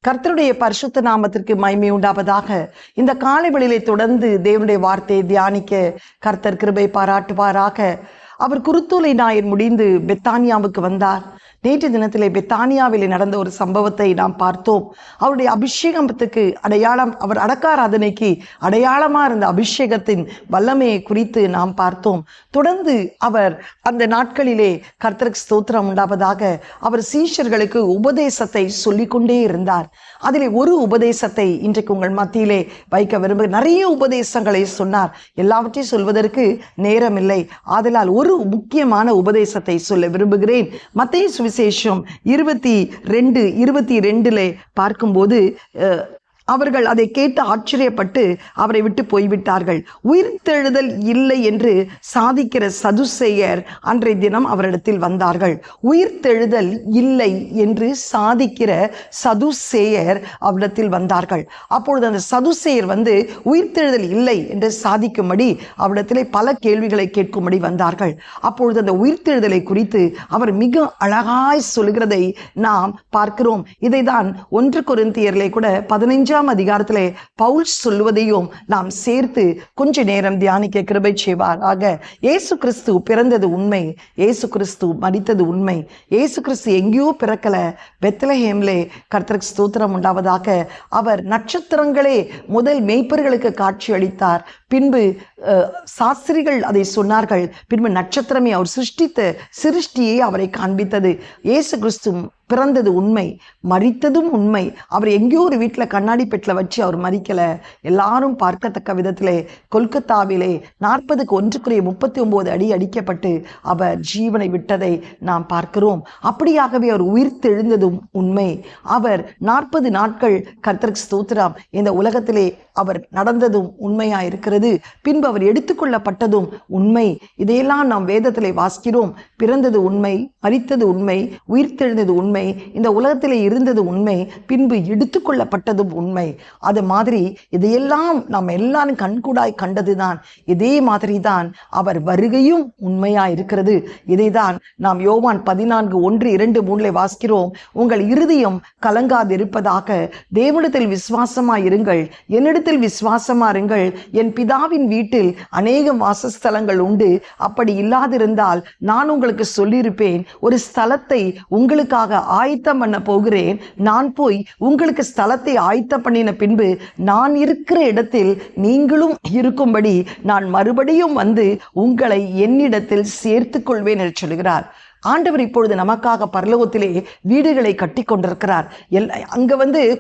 கர்த்தருடைய பரிசுத்த நாமத்திற்கு மகிமை உண்டாவதாக. இந்த காலைவெளியிலே தொடர்ந்து தேவனுடைய வார்த்தையை தியானிக்க கர்த்தர் கிருபை பாராட்டுவாராக. அவர் குருத்தூலை ஞாயிறு முடிந்து பெத்தானியாவுக்கு வந்தார். நேற்று தினத்திலே பெத்தானியாவிலே நடந்த ஒரு சம்பவத்தை நாம் பார்த்தோம். அவருடைய அபிஷேகத்துக்கு அடையாளம், அவர் அடக்காராதனைக்கு அடையாளமா இருந்த அபிஷேகத்தின் வல்லமையை குறித்து நாம் பார்த்தோம். தொடர்ந்து அவர் அந்த நாட்களிலே கர்த்தருக்கு ஸ்தோத்திரம் உண்டாவதாக அவர் சீஷர்களுக்கு உபதேசத்தை சொல்லிக்கொண்டே இருந்தார். அதிலே ஒரு உபதேசத்தை இன்றைக்கு உங்கள் மத்தியிலே வைக்க விரும்புகிறேன். நிறைய உபதேசங்களை சொன்னார், எல்லாவற்றையும் சொல்வதற்கு நேரமில்லை. ஆதலால் ஒரு முக்கியமான உபதேசத்தை சொல்ல விரும்புகிறேன். மத்தேயு சுவிசேஷம் 22:22 பார்க்கும்போது அவர்கள் அதை கேட்டு ஆச்சரியப்பட்டு அவரை விட்டு போய்விட்டார்கள். உயிர்த்தெழுதல் இல்லை என்று சாதிக்கிற சதுசேயர் அன்றைய தினம் அவரிடத்தில் வந்தார்கள். உயிர்த்தெழுதல் இல்லை என்று சாதிக்கிற சதுசேயர் அவரிடத்தில் வந்தார்கள். அப்பொழுது அந்த சதுசேயர் உயிர்த்தெழுதல் இல்லை என்று சாதிக்கும்படி அவரிடத்திலே பல கேள்விகளை கேட்கும்படி வந்தார்கள். அப்பொழுது அந்த உயிர்த்தெழுதலை குறித்து அவர் மிக அழகாய் சொல்கிறதை நாம் பார்க்கிறோம். இதை தான் 1 கொரிந்தியரிலே கூட 15 அதிகாரத்திலே பவுல் சொல்லுவதையும் நாம் சேர்த்து கொஞ்ச நேரம் தியானிக்க கிருபை செய்வாராக. இயேசு கிறிஸ்து பிறந்தது உண்மை, இயேசு கிறிஸ்து மரித்தது உண்மை. இயேசு கிறிஸ்து எங்கேயோ பிறக்கல, பெத்லஹேம்லே கர்த்தருக்கு ஸ்தோத்திரம் உண்டாவதாக. அவர் நட்சத்திரங்களே முதல் மேய்ப்பர்களுக்கு காட்சி அளித்தார். பின்பு சாஸ்திரிகள் அதை சொன்னார்கள். பின்பு நட்சத்திரமே அவர் சிருஷ்டியை அவரை காண்பித்தது. இயேசு கிறிஸ்து பிறந்தது உண்மை, மரித்ததும் உண்மை. அவர் எங்கேயோ ஒரு வீட்டில் கண்ணாடி பெட்டில் வச்சு அவர் மரிக்கலை. எல்லாரும் பார்க்கத்தக்க விதத்திலே கொல்கத்தாவிலே 40க்கு 1:39 அடி அடிக்கப்பட்டு அவர் ஜீவனை விட்டதை நாம் பார்க்கிறோம். அப்படியாகவே அவர் உயிர்த்தெழுந்ததும் உண்மை. அவர் 40 நாட்கள் கர்த்தருக்கு ஸ்தோத்திரம் இந்த உலகத்திலே அவர் நடந்ததும் உண்மையாக இருக்கிறது. பின்பு அவர் எடுத்துக்கொள்ளப்பட்டதும் உண்மை. இதையெல்லாம் நாம் வேதத்திலே வாசிக்கிறோம். பிறந்தது உண்மை, மரித்தது உண்மை, உயிர்த்தெழுந்தது உண்மை, இந்த உலகத்திலே இருந்தது உண்மை, பின்பு எடுத்துக்கொள்ளப்பட்டதும் உண்மை. அது மாதிரி இதையெல்லாம் நாம் எல்லாரும் கண்கூடாய் கண்டதுதான். இதே மாதிரி தான் அவர் வருகையும் உண்மையா இருக்கிறது. இதைதான் நாம் யோவான் 14:1-2-3 வாசிக்கிறோம். உங்கள் இருதயம் கலங்காது இருப்பதாக, தேவனிடத்தில் விசுவாசமாய் இருங்கள், என்னிடத்தில் விசுவாசமா இருங்கள். என் பிதாவின் வீட்டில் அநேக வாசஸ்தலங்கள் உண்டு. அப்படி இல்லாதிருந்தால் நான் உங்களுக்கு சொல்லியிருப்பேன். ஒரு ஸ்தலத்தை உங்களுக்காக ஆயத்தம் பண்ண போகிறேன். நான் போய் உங்களுக்கு ஸ்தலத்தை ஆயத்தம் பண்ணின பின்பு நான் இருக்கிற இடத்தில் நீங்களும் இருக்கும்படி நான் மறுபடியும் உங்களை என்னிடத்தில் சேர்த்துக் கொள்வேன் என்று சொல்கிறார். ஆண்டவர் இப்பொழுது நமக்காக பரலோகத்திலே வீடுகளை கட்டி கொண்டிருக்கிறார். அங்க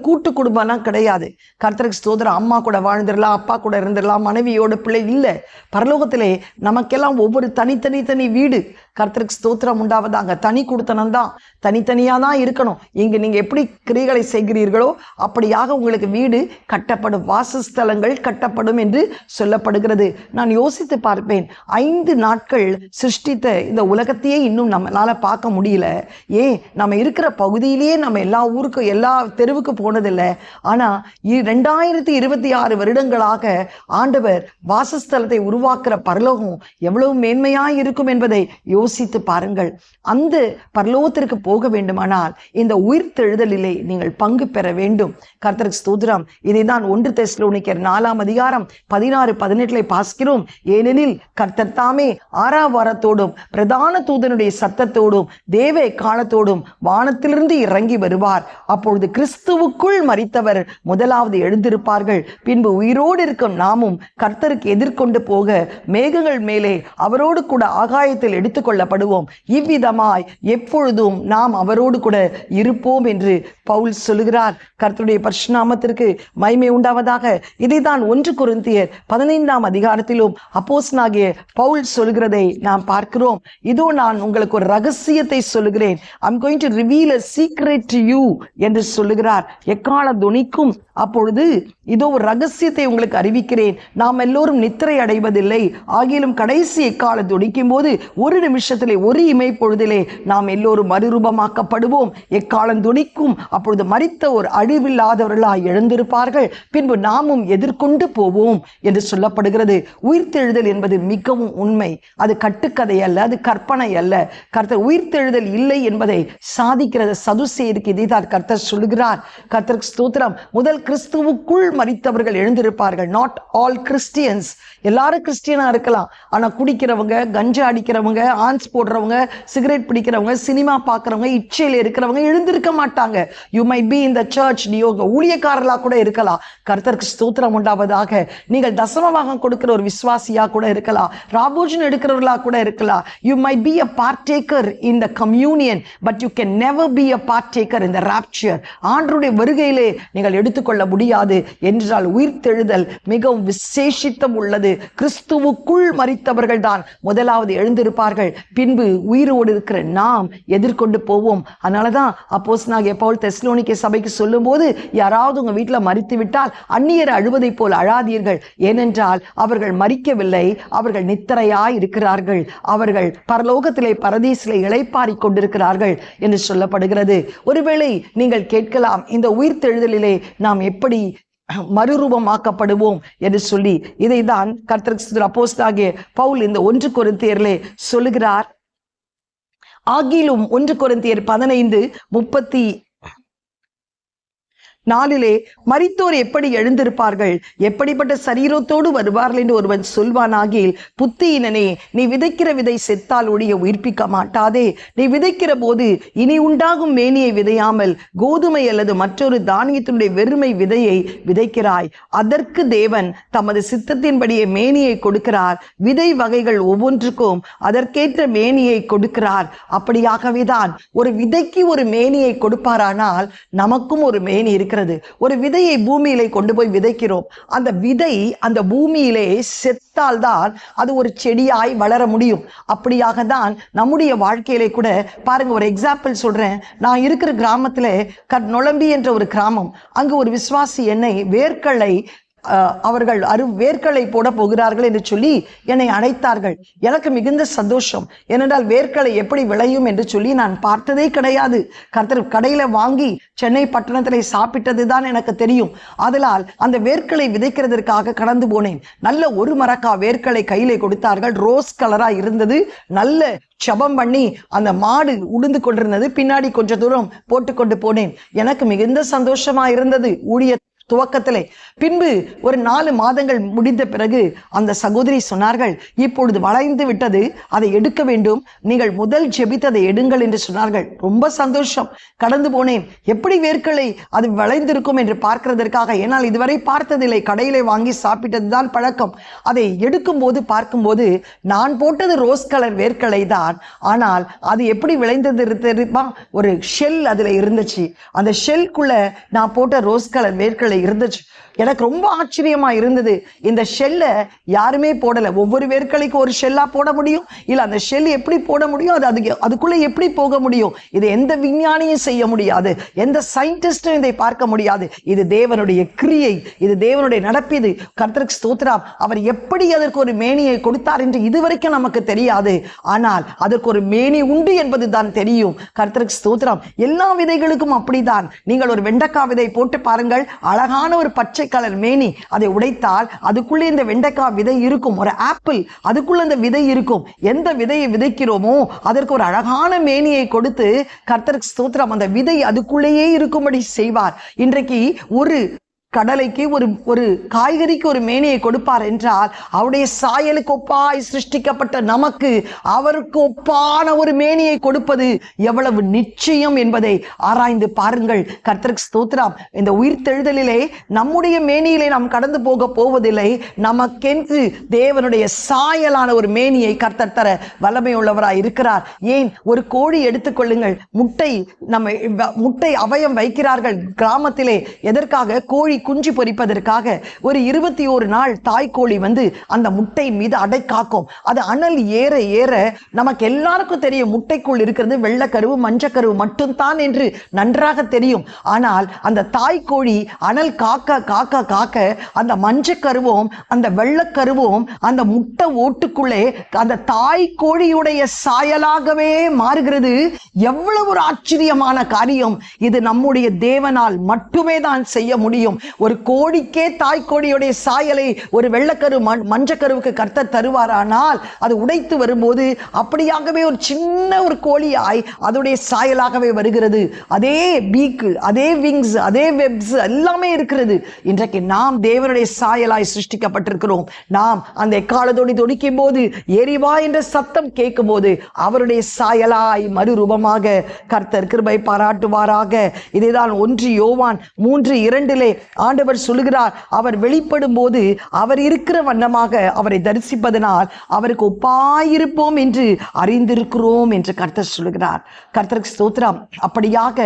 கூட்டு குடும்பம்லாம் கிடையாது. கர்த்தருக்கு ஸ்தோத்திரம். அம்மா கூட வாழ்ந்துடலாம், அப்பா கூட இருந்துடலாம், மனைவியோட பிள்ளை இல்லை. பரலோகத்திலே நமக்கெல்லாம் ஒவ்வொரு தனி வீடு. கர்த்தருக்கு ஸ்தோத்திரம் உண்டாவதாங்க. தனி குடுத்தனம் தான், தனித்தனியாக தான் இருக்கணும். இங்கு நீங்கள் எப்படி கிரியைகளை செய்கிறீர்களோ அப்படியாக உங்களுக்கு வீடு கட்டப்படும், வாசஸ்தலங்கள் கட்டப்படும் என்று சொல்லப்படுகிறது. நான் யோசித்து பார்ப்பேன், 5 நாட்கள் சிருஷ்டித்த இந்த உலகத்தையே இன்னும் நம்மளால பார்க்க முடியல. ஏன், நம்ம இருக்கிற பகுதியிலேயே நம்ம எல்லா ஊருக்கும் எல்லா தெருவுக்கு போனதில்லை. ஆனால் 2026 வருடங்களாக ஆண்டவர் வாசஸ்தலத்தை உருவாக்குற பரலோகம் எவ்வளவு மேன்மையாய் இருக்கும் என்பதை யோசித்து பாருங்கள். அந்த பரலோகத்திற்கு போக வேண்டுமானால் இந்த உயிர்த்தெழுதலிலே நீங்கள் பங்கு பெற வேண்டும். கர்த்தருக்கு ஸ்தோத்திரம். இதைதான் 1 தெசலோனிக்கர் 4:16-18 பார்க்கிறோம். ஏனெனில் கர்த்தர் தாமே ஆரவாரத்தோடும் பிரதான தூதனுடைய சத்தத்தோடும் தேவ எக்காளத்தோடும் வானத்திலிருந்து இறங்கி வருவார். அப்பொழுது கிறிஸ்துவுக்குள் மரித்தவர் முதலாவது எழுந்திருப்பார்கள். பின்பு உயிரோடு இருக்கும் நாமும் கர்த்தருக்கு எதிர்கொண்டு போக மேகங்கள் மேலே அவரோடு கூட ஆகாயத்தில் எடுத்துக்கொள்ளப்படுவோம். இவ்விதமாய் எப்பொழுதும் நாம் அவரோடு கூட இருப்போம் என்று பவுல் சொல்லுகிறார். கர்த்தருடைய பரிசுத்த நாமத்திற்கு மகிமை உண்டாவதாக. இதைதான் 1 கொரிந்தியர் 15 அதிகாரத்திலும் அப்போஸ்தலனாகிய பவுல் சொல்கிறதை நாம் பார்க்கிறோம். இதோ நான் உங்களுக்கு ஒரு ரகசியத்தை சொல்லுகிறேன். I'm going to reveal a secret to you என்று சொல்லுகிறார். எக்கால துணிக்கும் அப்பொழுது இதோ ஒரு ரகசியத்தை உங்களுக்கு அறிவிக்கிறேன். நாம் எல்லோரும் நித்திரை அடைவதில்லை, ஆகிலும் கடைசி எக்கால துணிக்கும் போது ஒரு நிமிஷத்திலே ஒரு இமை பொழுதிலே நாம் எல்லோரும் மறுரூபமாக்கப்படுவோம். எக்காலம் துணிக்கும் அப்பொழுது மரித்த ஒரு அழிவில்லாதவர்களாய் எழுந்திருப்பார்கள். பின்பு நாமும் எதிர்கொண்டு போவோம் என்று சொல்லப்படுகிறது. உயிர்த்தெழுதல் என்பது மிகவும் உண்மை. அது கட்டுக்கதை அல்ல, அது கற்பனை அல்ல. கர்த்தர் உயிர்த்தெழுதல் இல்லை என்பதை சாதிக்கிற சதுசேயருக்கு இதைதான் கர்த்தர் சொல்லுகிறார். கர்த்தருக்கு ஸ்தோத்திரம். முதல் கிறிஸ்துவுக்குள் மரித்தவர்கள் எழுந்திருப்பார்கள். Not all Christians. எல்லாரும் கிறிஸ்டியனா இருக்கலாம், ஆனா குடிக்கிறவங்க, கஞ்சா அடிக்கிறவங்க, ஆன்ஸ் போடுறவங்க, சிகரெட் பிடிக்கிறவங்க, சினிமா பார்க்கறவங்க, இச்சையில இருக்கிறவங்க எழுந்திருக்க மாட்டாங்க. You my be in the church, நீ ஊழியக்காரர்களா கூட இருக்கலாம். கர்த்தருக்கு ஸ்தோத்திரம் உண்டாவதாக. நீங்கள் தசமபாகம் கொடுக்கிற ஒரு விசுவாசியா கூட இருக்கலாம், ராபோஜன் எடுக்கிறவர்களா கூட இருக்கலாம். You might be a partaker in the communion, but you can never be a partaker in the rapture. ஆண்டவருடைய வருகையிலே நீங்கள் எடுத்துக்கொள்ள முடியாது. என்றால் உயிர்த்தெழுதல் மிகவும் விசேஷித்தம் உள்ளது. கிறிஸ்துவுக்குள் மரித்தவர்கள் தான் முதலாவது எழுந்திருப்பார்கள். பின்பு உயிரோடு இருக்கிற நாம் எதிர்கொண்டு போவோம். அதனாலதான் அப்போஸ்தலனாகிய பவுல் தெசலோனிக்கே சபைக்கு சொல்லும் போது, யாராவது உங்க வீட்டில் மரித்து விட்டால் அந்நியர் அழுவதை போல் அழாதீர்கள், ஏனென்றால் அவர்கள் மரிக்கவில்லை, அவர்கள் நித்திரையாய் இருக்கிறார்கள், அவர்கள் பரலோகத்திலே பரதீசிலே இளைப்பாரி கொண்டிருக்கிறார்கள் என்று சொல்லப்படுகிறது. ஒருவேளை நீங்கள் கேட்கலாம், இந்த உயிர்த்தெழுதலிலே நாம் எப்படி மறுரூபமாக்கப்படுவோம் என்று சொல்லி. இதைதான் கர்த்தருக்கு அப்போஸ்தலனாகிய பவுல் இந்த 1 கொரிந்தியரிலே சொல்லுகிறார். ஆகிலும் 1 கொரிந்தியர் 15:34 மரித்தோர் எப்படி எழுந்திருப்பார்கள், எப்படிப்பட்ட சரீரத்தோடு வருவார்கள் என்று ஒருவன் சொல்வானாகில், புத்தியினனே, நீ விதைக்கிற விதை செத்தால் ஒழிய உயிர்ப்பிக்க மாட்டாதே. நீ விதைக்கிற போது இனி உண்டாகும் மேனியை விதையாமல் கோதுமை அல்லது மற்றொரு தானியத்தினுடைய வெறுமை விதையை விதைக்கிறாய். அதற்கு தேவன் தமது சித்தத்தின்படியே மேனியை கொடுக்கிறார். விதை வகைகள் ஒவ்வொன்றுக்கும் அதற்கேற்ற மேனியை கொடுக்கிறார். அப்படியாகவேதான் ஒரு விதைக்கு ஒரு மேனியை கொடுப்பாரானால் நமக்கும் ஒரு மேனி இருக்கிறது. ஒரு விதையை பூமியிலே கொண்டு போய் விதைக்கிறோம். அந்த விதை அந்த பூமியிலே செத்தால்தான் அது ஒரு செடியாய் வளர முடியும். அப்படியாக தான் நம்முடைய வாழ்க்கையிலே கூட பாருங்க, ஒரு எக்ஸாம்பிள் சொல்றேன். நான் இருக்கிற கிராமத்துல நொளம்பி என்ற ஒரு கிராமம், அங்கு ஒரு விசுவாசி என்னை வேர்க்கடலை அவர்கள் வேர்க்கடலை போட போகிறார்கள் என்று சொல்லி என்னை அழைத்தார்கள். எனக்கு மிகுந்த சந்தோஷம். ஏனென்றால் வேர்க்கடலை எப்படி விளையும் என்று சொல்லி நான் பார்த்ததே கிடையாது. கர்த்தர் கடையில வாங்கி சென்னை பட்டணத்திலே சாப்பிட்டது தான் எனக்கு தெரியும். அதனால் அந்த வேர்க்கடலை விதைக்கிறதற்காக கடந்து போனேன். நல்ல ஒரு மரக்கா வேர்க்கடலை கையிலே கொடுத்தார்கள். ரோஸ் கலரா இருந்தது. நல்ல ஜெபம் பண்ணி அந்த மாடு உளுந்து கொண்டிருந்தது. பின்னாடி கொஞ்சம் தூரம் போட்டுக்கொண்டு போனேன். எனக்கு மிகுந்த சந்தோஷமா இருந்தது ஊழிய துவக்கத்திலே. பின்பு ஒரு 4 மாதங்கள் முடிந்த பிறகு அந்த சகோதரி சொன்னார்கள், இப்பொழுது வளைந்து விட்டது, அதை எடுக்க வேண்டும், நீங்கள் முதல் ஜெபித்ததை எடுங்கள் என்று சொன்னார்கள். ரொம்ப சந்தோஷம். கடந்து போனேன். எப்படி வேர்க்கடலை அது வளைந்திருக்கும் என்று பார்க்கிறதற்காக. ஏனால் இதுவரை பார்த்ததில்லை, கடையிலே வாங்கி சாப்பிட்டதுதான் பழக்கம். அதை எடுக்கும் போது பார்க்கும்போது நான் போட்டது ரோஸ் கலர் வேர்க்கடலை தான், ஆனால் அது எப்படி விளைந்தது தெரியுமா? ஒரு ஷெல் அதுல இருந்துச்சு. அந்த ஷெல்குள்ள நான் போட்ட ரோஸ் கலர் வேர்க்கடலை இருந்துச்சு. எனக்கு ரொம்ப ஆச்சரியமா இருந்தது. இந்த ஷெல்ல யாருமே போடல. ஒவ்வொரு வேர்க்கடைக்கு ஒரு ஷெல்லா போட முடியும்? இல்ல அந்த ஷெல் எப்படி போட முடியும்? அதுக்குள்ள எப்படி போக முடியும்? இது எந்த விஞ்ஞானியும் செய்ய முடியாது, எந்த சயின்டிஸ்டும் இதை பார்க்க முடியாது. இது தேவனுடைய கிரியை, இது தேவனுடைய நடப்பிது. கர்த்தருக்கு ஸ்தோத்திரம். அவர் எப்படி அதற்கு ஒரு மேனியை கொடுத்தார் என்று இதுவரைக்கும் நமக்கு தெரியாது. ஆனால் அதற்கு ஒரு மேனி உண்டு என்பது தான் தெரியும். கர்த்தருக்கு ஸ்தோத்திரம். எல்லா விதைகளுக்கும் அப்படிதான். நீங்கள் ஒரு வெண்டைக்காய் விதை போட்டு பாருங்கள், அழகான ஒரு பச்சை கலர் மேனி. அதை உடைத்தால் அதுக்குள்ளே இந்த வெண்டைக்காய் விதை இருக்கும். ஒரு ஆப்பிள், அதுக்குள்ள இந்த விதை இருக்கும். எந்த விதையை விதைக்கிறோமோ அதற்கு ஒரு அழகான மேனியை கொடுத்து கர்த்தருக்கு ஸ்தோத்திரம், அந்த விதை அதுக்குள்ளேயே இருக்கும்படி செய்வார். இன்றைக்கு ஒரு கடலைக்கு ஒரு காய்கறிக்கு ஒரு மேனியை கொடுப்பார் என்றால், அவருடைய சாயலுக்கு ஒப்பாய் சிருஷ்டிக்கப்பட்ட நமக்கு அவருக்கு ஒப்பான ஒரு மேனியை கொடுப்பது எவ்வளவு நிச்சயம் என்பதை ஆராய்ந்து பாருங்கள். கர்த்தருக்கு ஸ்தோத்திரம். இந்த உயிர்த்தெழுதலிலே நம்முடைய மேனியிலே நாம் கடந்து போக போவதில்லை. நமக்கென்று தேவனுடைய சாயலான ஒரு மேனியை கர்த்தர் தர வல்லமை உள்ளவராய் இருக்கிறார். ஏன், ஒரு கோழி எடுத்துக்கொள்ளுங்கள். முட்டை அவயம் வைக்கிறார்கள் கிராமத்திலே. எதற்காக? கோழி குஞ்சு பொரிப்பதற்காக. ஒரு 21 நாள் தாய்க்கோழி வந்து அந்த முட்டை மீது அடை காக்கும். அது அனல் ஏற ஏற நமக்கு எல்லாருக்கும் தெரியும், முட்டைக்குள் இருக்கிறது வெள்ளைக்கருவு மஞ்சக்கருவு மட்டும்தான் என்று நன்றாக தெரியும். ஆனால் அந்த தாய்க்கோழி அனல் காக்க காக்க காக்க அந்த மஞ்சக்கருவும் அந்த வெள்ளைக்கருவும் அந்த முட்டை ஓட்டுக்குள்ளே அந்த தாய்க்கோழியுடைய சாயலாகவே மாறுகிறது. எவ்வளவு ஒரு ஆச்சரியமான காரியம் இது! நம்முடைய தேவனால் மட்டுமே தான் செய்ய முடியும். ஒரு கோழிக்கே தாய் கோழியுடைய சாயலை ஒரு வெள்ளக்கரு மஞ்சக்கருவுக்கு கர்த்தர் தருவாரானால் அது உடைத்து வரும்போது அப்படியாகவே ஒரு சின்ன ஒரு கோழியாய் அதோடைய சாயலாகவே வருகிறது. அதே பீக்கு, அதே விங்ஸ், அதே வெப்ஸ் எல்லாமே இருக்கிறது. இன்றைக்கு நாம் தேவனுடைய சாயலாய் சிருஷ்டிக்கப்பட்டிருக்கிறோம். நாம் அந்த எக்காலத்தோடி தொடிக்கும் போது, எரிவா என்ற சத்தம் கேட்கும் போது அவருடைய சாயலாய் மறுரூபமாக கர்த்தர் கிருபை பாராட்டுவாராக. இதைதான் 1 யோவான் 3:2 ஆண்டவர் சொல்லுகிறார், அவர் வெளிப்படும் போது அவர் இருக்கிற வண்ணமாக அவரை தரிசிப்பதனால் அவருக்கு ஒப்பாயிருப்போம் என்று அறிந்திருக்கிறோம் என்று கர்த்தர் சொல்லுகிறார். கர்த்தருக்கு ஸ்தோத்திரம். அப்படியாக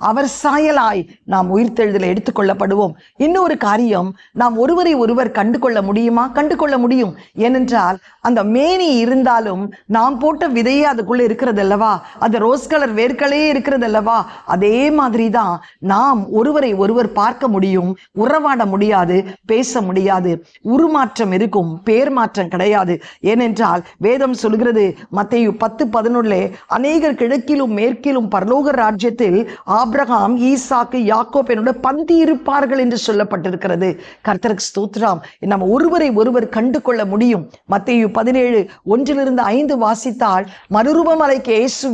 அவர் சாயலாய் நாம் உயிர்த்தெழுதலை எடுத்துக்கொள்ளப்படுவோம். இன்னொரு காரியம், நாம் ஒருவரை ஒருவர் கண்டு கொள்ள முடியுமா? கண்டு கொள்ள முடியும். ஏனென்றால் அந்த மேனி இருந்தாலும் நாம் போட்ட விதையே அதுக்குள்ள இருக்கிறது அல்லவா, அந்த ரோஸ் கலர் வேர்களே இருக்கிறது அல்லவா, அதே மாதிரி தான் நாம் ஒருவரை ஒருவர் பார்க்க முடியும், உறவாட முடியாது, பேச முடியாது. உருமாற்றம் இருக்கும், பேர் மாற்றம் கிடையாது. ஏனென்றால் வேதம் சொல்கிறது மத்தேயு 10:11 அநேகர் கிழக்கிலும் மேற்கிலும் பரலோக ராஜ்யத்தில் ஆபிரகாம், ஈசாக்கு, யாக்கோப் என்னோட பந்தி இருப்பார்கள் என்று சொல்லப்பட்டிருக்கிறது. கர்த்தருக்கு ஸ்தோத்திரம். நம்ம ஒருவரை ஒருவர் கண்டு கொள்ள முடியும். மத்தேயு 17:1-5 வாசித்தால், மறுரூப மலைக்கு இயேசு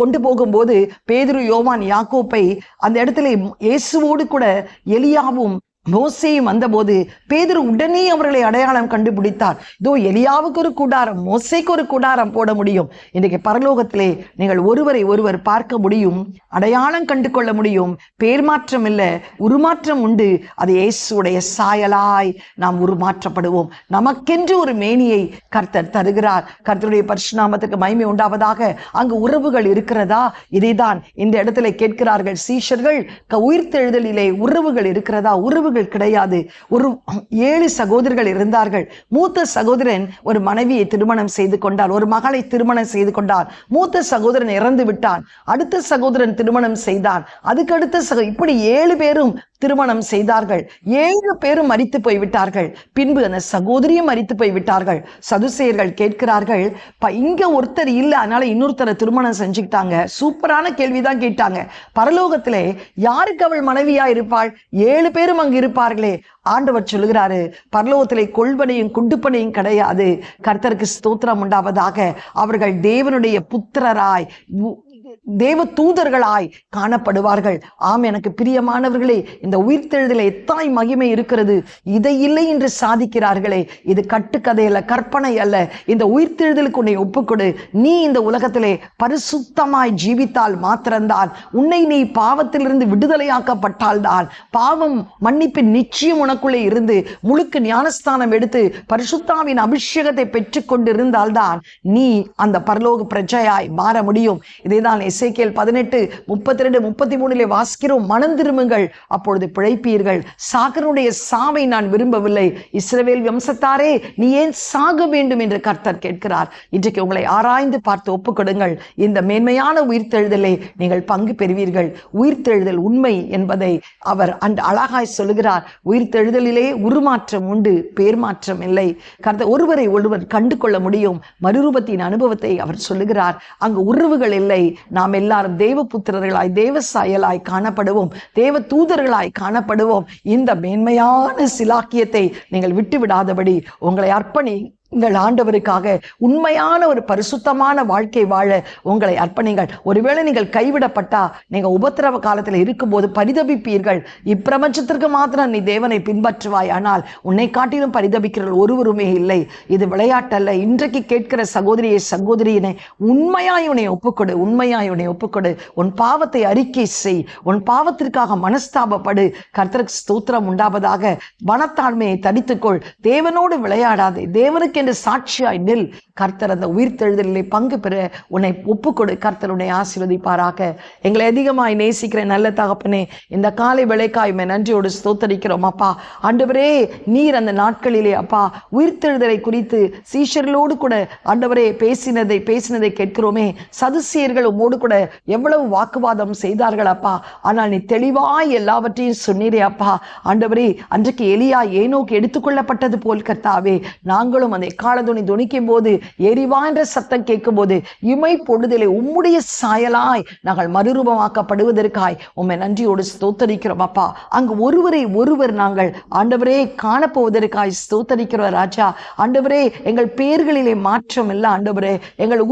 கொண்டு போகும்போது பேதுரு, யோவான், யாக்கோப்பை அந்த இடத்துல இயேசுவோடு கூட எலியாவும் மோசேயும் வந்தபோது பேதுரு உடனே அவர்களை அடையாளம் கண்டுபிடித்தார். இதோ எலியாவுக்கு ஒரு கூடாரம், மோசேக்கு ஒரு கூடாரம் போட முடியும். இன்றைக்கு பரலோகத்திலே நீங்கள் ஒருவரை ஒருவர் பார்க்க முடியும், அடையாளம் கண்டு கொள்ள முடியும். பேர் மாற்றம் இல்லை, உருமாற்றம் உண்டு. அது இயேசுடைய சாயலாய் நாம் உருமாற்றப்படுவோம். நமக்கென்று ஒரு மேனியை கர்த்தர் தருகிறார். கர்த்தருடைய பரிசுநாமத்துக்கு மகிமை உண்டாவதாக. அங்கு உறவுகள் இருக்கிறதா? இதைதான் இந்த இடத்துல கேட்கிறார்கள் சீஷர்கள். உயிர்த்தெழுதலிலே உறவுகள் இருக்கிறதா? உறவு கிடையாது. ஒரு 7 சகோதரர்கள் இருந்தார்கள். மூத்த சகோதரன் ஒரு மனைவியை திருமணம் செய்து கொண்டார், ஒரு மகளை திருமணம் செய்து கொண்டார். மூத்த சகோதரன் இறந்து விட்டான். அடுத்த சகோதரன் திருமணம் செய்தான். அதுக்கடுத்த இப்படி 7 பேரும் திருமணம் செய்தார்கள். 7 பேரும் மரித்து போய்விட்டார்கள். பின்பு அந்த சகோதரியும் மரித்து போய்விட்டார்கள். சதுசேயர்கள் கேட்கிறார்கள், இங்க ஒருத்தர் இல்லை, அதனால இன்னொருத்தரை திருமணம் செஞ்சுக்கிட்டாங்க. சூப்பரான கேள்விதான் கேட்டாங்க. பரலோகத்திலே யாருக்கு அவள் மனைவியா இருப்பாள்? 7 பேரும் அங்கு இருப்பார்களே. ஆண்டவர் சொல்லுகிறாரு, பரலோகத்திலே கொள்வனையும் குண்டுப்பனையும் கிடையாது. கர்த்தருக்கு ஸ்தோத்திரம் உண்டாவதாக. அவர்கள் தேவனுடைய புத்திரராய், தேவ தூதர்களாய் காணப்படுவார்கள். ஆம், எனக்கு பிரியமானவர்களே, இந்த உயிர்த்தெழுதலை எத்தாய் மகிமை இருக்கிறது. இதை இல்லை என்று சாதிக்கிறார்களே, இது கட்டுக்கதை அல்ல, கற்பனை அல்ல. இந்த உயிர்த்தெழுதலுக்கு உன்னை ஒப்புக்கொடு. நீ இந்த உலகத்திலே பரிசுத்தமாய் ஜீவித்தால் மாத்திரம்தான், உன்னை நீ பாவத்திலிருந்து விடுதலையாக்கப்பட்டால் தான், பாவம் மன்னிப்பின் நிச்சயம் உனக்குள்ளே இருந்து முழுக்க ஞானஸ்தானம் எடுத்து பரிசுத்தாவின் அபிஷேகத்தை பெற்றுக் கொண்டிருந்தால் தான் நீ அந்த பரலோக பிரஜையாய் மாற முடியும். இதைதான் எசேக்கியேல் 18:32-33 வாசிக்கிறோம். மனம் திரும்புங்கள், அப்பொழுது பிழைப்பீர்கள். சாகருடைய சாவை நான் விரும்பவில்லை. இஸ்ரவேல் வம்சத்தாரே, நீ ஏன் சாக வேண்டும் என்று கர்த்தர் கேட்கிறார். இன்றைக்கு உங்களை ஆராய்ந்து பார்த்து ஒப்புக்கொடுங்கள். இந்த மேன்மையான உயிர்த்தெழுதலை நீங்கள் பங்கு பெறுவீர்கள். உயிர்த்தெழுதல் உண்மை என்பதை அவர் அழகாய் சொல்லுகிறார். உயிர்த்தெழுதலிலே உருமாற்றம் உண்டு, பேர் மாற்றம் இல்லை. கர்த்தர் ஒருவரை ஒருவர் கண்டு கொள்ள முடியும். மறுரூபத்தின் அனுபவத்தை அவர் சொல்லுகிறார். அங்கு உறவுகள் இல்லை. நாம் எல்லாரும் தேவ புத்திரர்களாய், தேவ சாயலாய் காணப்படுவோம், தேவ தூதர்களாய் காணப்படுவோம். இந்த மேன்மையான சிலாக்கியத்தை நீங்கள் விட்டு விடாதபடி உங்களை உங்கள் ஆண்டவருக்காக உண்மையான ஒரு பரிசுத்தமான வாழ்க்கை வாழ உங்களை அர்ப்பணிங்கள். ஒருவேளை நீங்கள் கைவிடப்பட்டா, நீங்க உபத்திரவ காலத்தில் இருக்கும்போது பரிதபிப்பீர்கள். இப்பிரபஞ்சத்திற்கு மாத்திரம் நீ தேவனை பின்பற்றுவாய், ஆனால் உன்னை காட்டிலும் பரிதபிக்கிறவர்கள் ஒருவருமே இல்லை. இது விளையாட்டல்ல. இன்றைக்கு கேட்கிற சகோதரியினை உண்மையாய் உன்னை ஒப்புக்கொடு, உண்மையாய் உன்னை ஒப்புக்கொடு. உன் பாவத்தை அறிக்கை செய், உன் பாவத்திற்காக மனஸ்தாபப்படு. கர்த்தருக்கு ஸ்தோத்திரம் உண்டாவதாக. மனத்தாழ்மையை தடித்துக்கொள். தேவனோடு விளையாடாதே, தேவனுக்கு என்று சாட்சியாய் நில். கர்த்தர் அந்த உயிர்த்தெழுதலிலே பங்கு பெற உன்னை ஒப்புக்கொடு. கர்த்தர் உன்னை ஆசீர்வதிப்பாராக. எங்களை அதிகமாய் நேசிக்கிற நல்ல தகப்பனே, இந்த காலை வேளைக்காய் நன்றியோடு ஸ்தோத்தரிக்கிறோம் அப்பா. ஆண்டவரே, நீர் அந்த நாட்களிலே அப்பா உயிர்த்தெழுதலை குறித்து சீஷர்களோடு கூட ஆண்டவரே பேசினதை கேட்கிறோமே. சதுசேயர்கள் உம்மோடு கூட எவ்வளவு வாக்குவாதம் செய்தார்கள் அப்பா. ஆனால் நீ தெளிவாய் எல்லாவற்றையும் சொன்னீரே அப்பா. ஆண்டவரே, அன்றைக்கு எலியா ஏனோக்கு எடுத்துக்கொள்ளப்பட்டது போல் கர்த்தாவே, நாங்களும் அந்த எக்காளத்துணி துணிக்கும் போது எரிவா என்ற சத்தம் கேட்கும் போது இமை பொழுதிலே உம்முடைய சாயலாய் நாங்கள் மறுரூபமாக்கப்படுவதற்காய் உம்மை நன்றியோடு ஸ்தோத்தரிக்கிறோம் அப்பா. அங்கு ஒருவரை ஒருவர் நாங்கள் ஆண்டவரே காணப்போவதற்காய் ஸ்தோத்தரிக்கிறோம் ராஜா. ஆண்டவரே எங்கள் பெயர்களிலே மாற்றம் இல்லை ஆண்டவரே, எங்கள்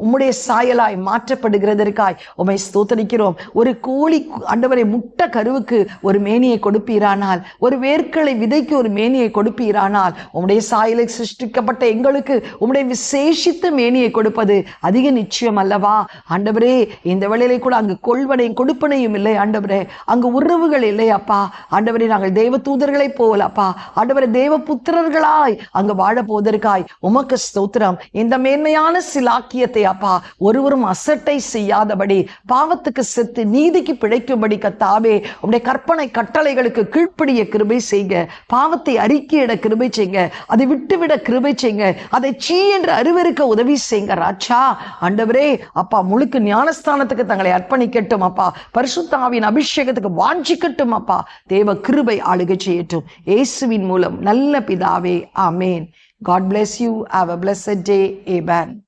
உம்முடைய சாயலாய் மாற்றப்படுகிறதற்காய் உம்மை ஸ்தோத்தரிக்கிறோம். ஒரு கோழி ஆண்டவரை முட்டை கருவுக்கு ஒரு மேனியை கொடுப்பீரானால், ஒரு வேர்க்கலை விதைக்கு ஒரு மேனியை கொடுப்பீரானால், உம்முடைய சாயலை சிருஷ்டிக்கப்பட்ட எங்களுக்கு உம்முடைய விசேஷித்த மேனியை கொடுப்பது அதிக நிச்சயம் அல்லவா ஆண்டவரே. இந்த வேளையிலே கூட அங்கு கொள்வனையும் கொடுப்பனையும் இல்லை ஆண்டவரே, அங்கு உறவுகள் இல்லை அப்பா. ஆண்டவரே நாங்கள் தேவ தூதர்களை போல அப்பா ஆண்டவரே தேவ புத்திரர்களாய் அங்கு வாழ போவதற்காய் உமக்கு ஸ்தோத்திரம். இந்த மேன்மையான சிலாக்கியத்தை அப்பா ஒருவரும் அசட்டை செய்யாதபடி, பாவத்துக்கு செத்து நீதிக்கு பிழைக்கும்படி கர்த்தாவே உம்முடைய கற்பனை கட்டளைகளுக்கு கீழ்ப்படிய கிருபை செய்க, பாவத்தை அறிக்கையிட கிருபை செய்ங்க, அதை விட்டுவிட கிருபை செய்ங்க, அதை சீ என்று அருவருக்க உதவி செய்ங்க ராஜா. ஆண்டவரே அப்பா முழுக்க ஞானஸ்தானத்துக்கு தங்களை அர்ப்பணிக்கட்டும் அப்பா, பரிசுத்த ஆவியின் அபிஷேகத்துக்கு வாஞ்சிக்கட்டும் அப்பா. தேவ கிருபை ஆளுகை செய்யட்டும் இயேசுவின் மூலம் நல்ல பிதாவே, ஆமேன். God bless you. Have a blessed day. Amen.